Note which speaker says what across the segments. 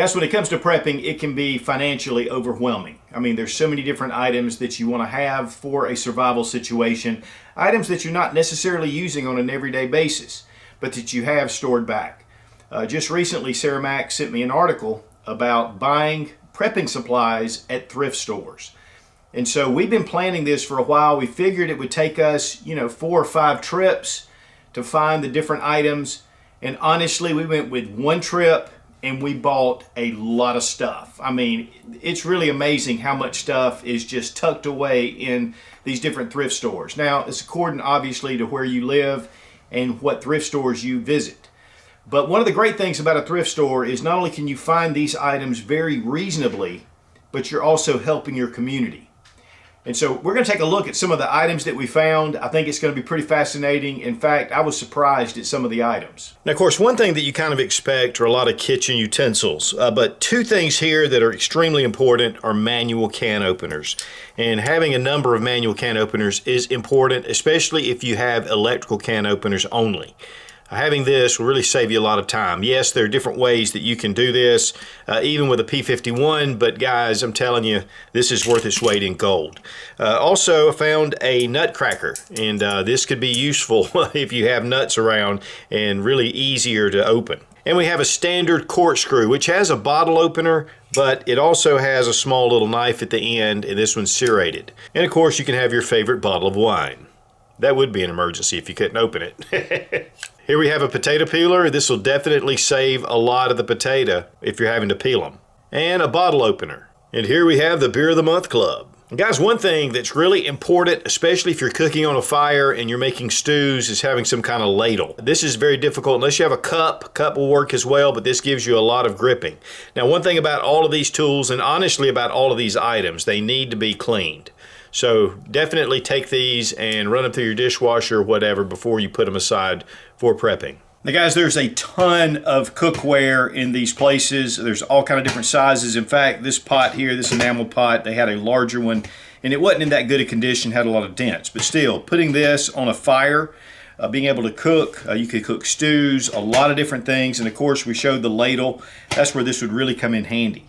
Speaker 1: Guys, when it comes to prepping, it can be financially overwhelming. I mean, there's so many different items that you want to have for a survival situation, items that you're not necessarily using on an everyday basis, but that you have stored back. Just recently, Sarah Mack sent me an article about buying prepping supplies at thrift stores. And so we've been planning this for a while. We figured it would take us, 4 or 5 trips to find the different items. And honestly, we went with one trip and we bought a lot of stuff. I mean, it's really amazing how much stuff is just tucked away in these different thrift stores. Now, it's according obviously to where you live and what thrift stores you visit. But one of the great things about a thrift store is not only can you find these items very reasonably, but you're also helping your community. And so we're going to take a look at some of the items that we found. I think it's going to be pretty fascinating. In fact, I was surprised at some of the items. Now, of course, one thing that you kind of expect are a lot of kitchen utensils. But 2 things here that are extremely important are manual can openers. And having a number of manual can openers is important, especially if you have electrical can openers only. Having this will really save you a lot of time. Yes, there are different ways that you can do this, even with a P51, but guys, I'm telling you, this is worth its weight in gold. Also, I found a nutcracker, and this could be useful if you have nuts around and really easier to open. And we have a standard corkscrew, which has a bottle opener, but it also has a small little knife at the end, and this one's serrated. And of course, you can have your favorite bottle of wine. That would be an emergency if you couldn't open it. Here we have a potato peeler. This will definitely save a lot of the potato if you're having to peel them. And a bottle opener. And here we have the Beer of the Month Club. And guys, one thing that's really important, especially if you're cooking on a fire and you're making stews, is having some kind of ladle. This is very difficult unless you have a cup. A cup will work as well, but this gives you a lot of gripping. Now, one thing about all of these tools, and honestly about all of these items, they need to be cleaned. So definitely take these and run them through your dishwasher or whatever before you put them aside for prepping. Now guys, there's a ton of cookware in these places. There's all kind of different sizes. In fact, this pot here, this enamel pot, they had a larger one and it wasn't in that good a condition, had a lot of dents. But still, putting this on a fire, being able to cook, you could cook stews, a lot of different things. And of course, we showed the ladle. That's where this would really come in handy.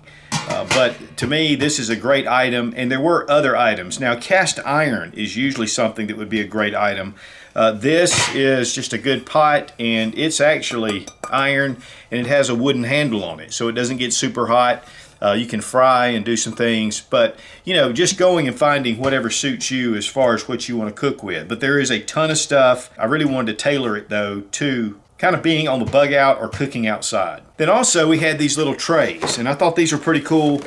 Speaker 1: But to me, this is a great item, and there were other items. Now, cast iron is usually something that would be a great item. This is just a good pot, and it's actually iron, and it has a wooden handle on it, so it doesn't get super hot. You can fry and do some things, but just going and finding whatever suits you as far as what you want to cook with. But there is a ton of stuff. I really wanted to tailor it, though, to kind of being on the bug out or cooking outside. Then also we had these little trays, and I thought these were pretty cool,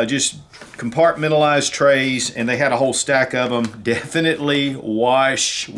Speaker 1: just compartmentalized trays, and they had a whole stack of them. Definitely wash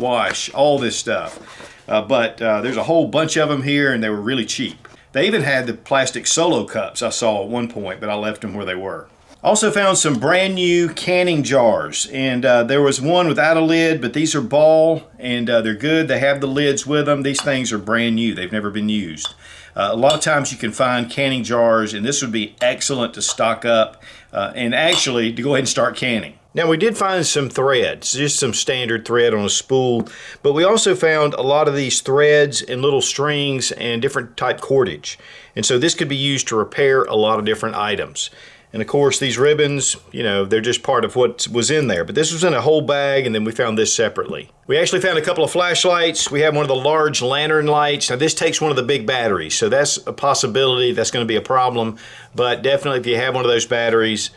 Speaker 1: all this stuff. But there's a whole bunch of them here, and they were really cheap. They even had the plastic solo cups I saw at one point, but I left them where they were. Also found some brand new canning jars, and there was one without a lid, but these are ball and they're good. They have the lids with them. These things are brand new. They've never been used. A lot of times you can find canning jars, and this would be excellent to stock up and actually to go ahead and start canning. Now we did find some threads, just some standard thread on a spool, but we also found a lot of these threads and little strings and different type cordage. And so this could be used to repair a lot of different items. And of course, these ribbons, they're just part of what was in there. But this was in a whole bag, and then we found this separately. We actually found a couple of flashlights. We have one of the large lantern lights. Now, this takes one of the big batteries, so that's a possibility. That's going to be a problem. But definitely, if you have one of those batteries,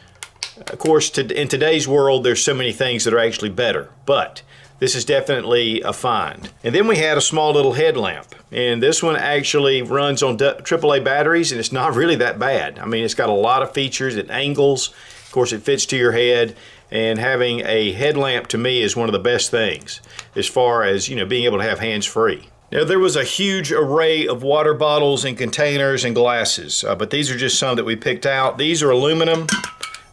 Speaker 1: of course, in today's world, there's so many things that are actually better. But this is definitely a find. And then we had a small little headlamp, and this one actually runs on AAA batteries, and it's not really that bad. I mean, it's got a lot of features. It angles. Of course, it fits to your head, and having a headlamp to me is one of the best things as far as, being able to have hands-free. Now, there was a huge array of water bottles and containers and glasses, but these are just some that we picked out. These are aluminum.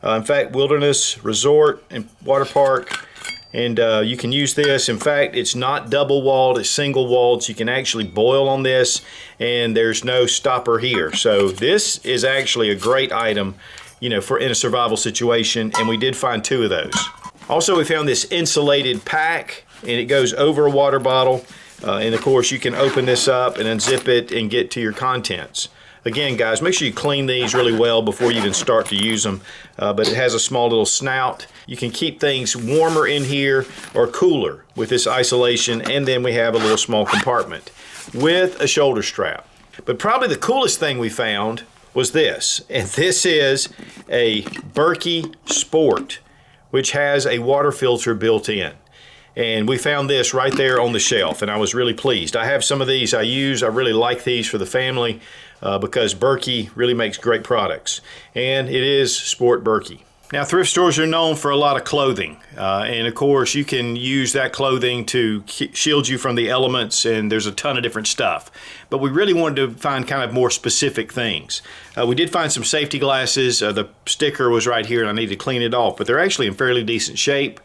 Speaker 1: In fact, Wilderness Resort and Water Park. And you can use this. In fact, it's not double walled, it's single walled, so you can actually boil on this, and there's no stopper here. So this is actually a great item, for in a survival situation, and we did find 2 of those. Also, we found this insulated pack, and it goes over a water bottle, and of course you can open this up and unzip it and get to your contents. Again, guys, make sure you clean these really well before you even start to use them. But it has a small little snout. You can keep things warmer in here or cooler with this isolation. And then we have a little small compartment with a shoulder strap. But probably the coolest thing we found was this. And this is a Berkey Sport, which has a water filter built in. And we found this right there on the shelf, and I was really pleased. I have some of these I use. I really like these for the family because Berkey really makes great products. And it is Sport Berkey. Now, thrift stores are known for a lot of clothing. And of course, you can use that clothing to shield you from the elements, and there's a ton of different stuff. But we really wanted to find kind of more specific things. We did find some safety glasses. The sticker was right here, and I need to clean it off, but they're actually in fairly decent shape.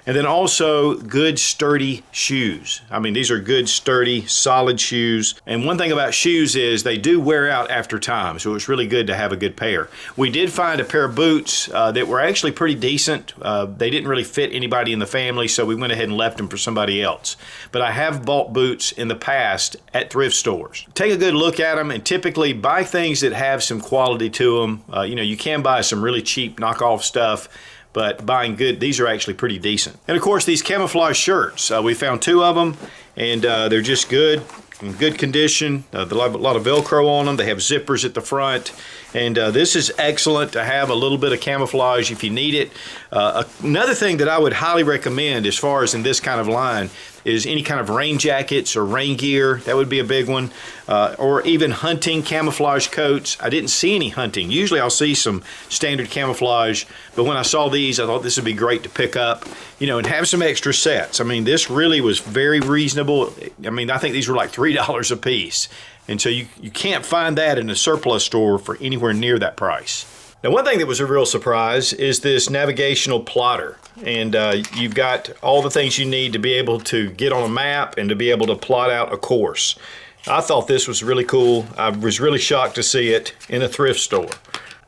Speaker 1: And then also good sturdy shoes. I mean, these are good sturdy solid shoes. And one thing about shoes is they do wear out after time, so it's really good to have a good pair. We did find a pair of boots that were actually pretty decent. They didn't really fit anybody in the family, so we went ahead and left them for somebody else. But I have bought boots in the past at thrift stores. Take a good look at them and typically buy things that have some quality to them. You know, you can buy some really cheap knockoff stuff, but buying good, these are actually pretty decent. And of course, these camouflage shirts, we found 2 of them, and they're just good, in good condition. They have a lot of Velcro on them. They have zippers at the front, and this is excellent to have a little bit of camouflage if you need it. Another thing that I would highly recommend as far as in this kind of line is any kind of rain jackets or rain gear. That would be a big one. Or even hunting camouflage coats. I didn't see any hunting. Usually I'll see some standard camouflage, but when I saw these, I thought this would be great to pick up, you know, and have some extra sets. I mean, this really was very reasonable. I mean, I think these were like $3 a piece. And so you can't find that in a surplus store for anywhere near that price. Now, one thing that was a real surprise is this navigational plotter. And you've got all the things you need to be able to get on a map and to be able to plot out a course. I thought this was really cool. I was really shocked to see it in a thrift store.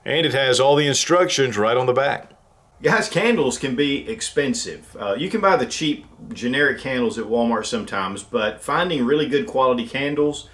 Speaker 1: And it has all the instructions right on the back. Guys, candles can be expensive. You can buy the cheap generic candles at Walmart sometimes, but finding really good quality candles,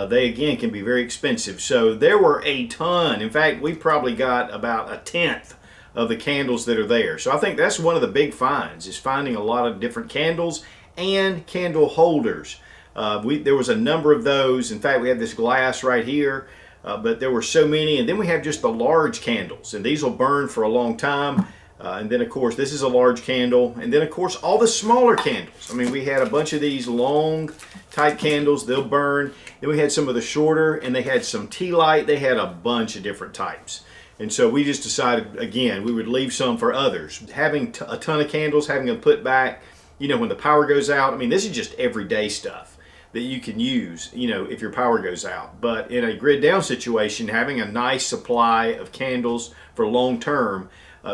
Speaker 1: they again can be very expensive. So there were a ton. In fact, we probably got about 1/10 of the candles that are there. So I think that's one of the big finds, is finding a lot of different candles and candle holders. There was a number of those. In fact, we have this glass right here, but there were so many. And then we have just the large candles, and these will burn for a long time. And then, of course, this is a large candle. And then, of course, all the smaller candles. I mean, we had a bunch of these long type candles. They'll burn. Then we had some of the shorter, and they had some tea light. They had a bunch of different types. And so we just decided, again, we would leave some for others. Having a ton of candles, having them put back, you know, when the power goes out. I mean, this is just everyday stuff that you can use, you know, if your power goes out. But in a grid down situation, having a nice supply of candles for long term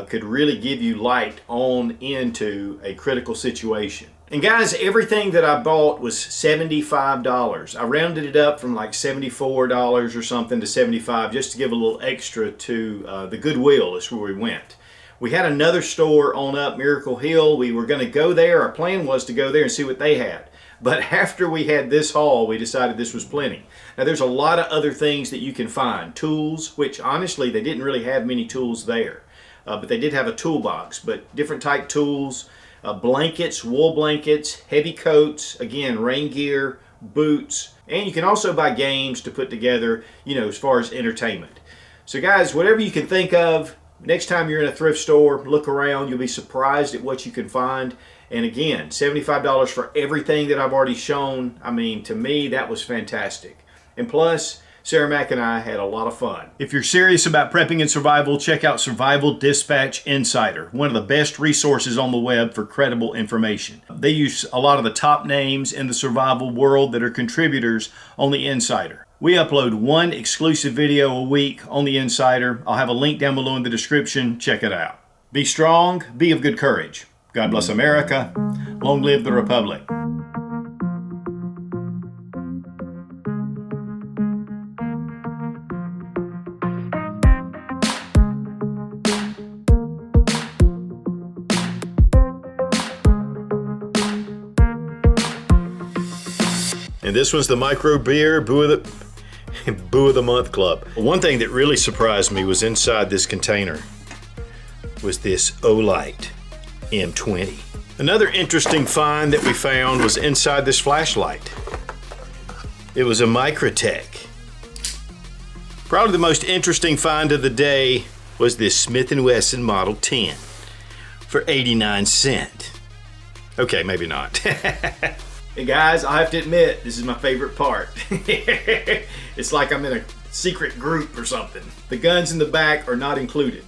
Speaker 1: could really give you light on into a critical situation. And guys, everything that I bought was $75. I rounded it up from like $74 or something to $75 just to give a little extra to the Goodwill. That's where we went. We had another store on up Miracle Hill. We were going to go there. Our plan was to go there and see what they had. But after we had this haul, we decided this was plenty. Now, there's a lot of other things that you can find. Tools, which honestly, they didn't really have many tools there. But they did have a toolbox, but different type tools, blankets, wool blankets, heavy coats, again, rain gear, boots, and you can also buy games to put together, you know, as far as entertainment. So guys, whatever you can think of, next time you're in a thrift store, look around. You'll be surprised at what you can find. And again, $75 for everything that I've already shown. I mean, to me, that was fantastic. And plus, Sarah Mack and I had a lot of fun. If you're serious about prepping and survival, check out Survival Dispatch Insider, one of the best resources on the web for credible information. They use a lot of the top names in the survival world that are contributors on the Insider. We upload one exclusive video a week on the Insider. I'll have a link down below in the description. Check it out. Be strong, be of good courage. God bless America. Long live the Republic. And this one's the micro beer. Boo of the Month Club. One thing that really surprised me was inside this container was this Olight M20. Another interesting find that we found was inside this flashlight. It was a Microtech. Probably the most interesting find of the day was this Smith & Wesson Model 10 for 89 cents. Okay, maybe not. Hey guys, I have to admit, this is my favorite part. It's like I'm in a secret group or something. The guns in the back are not included.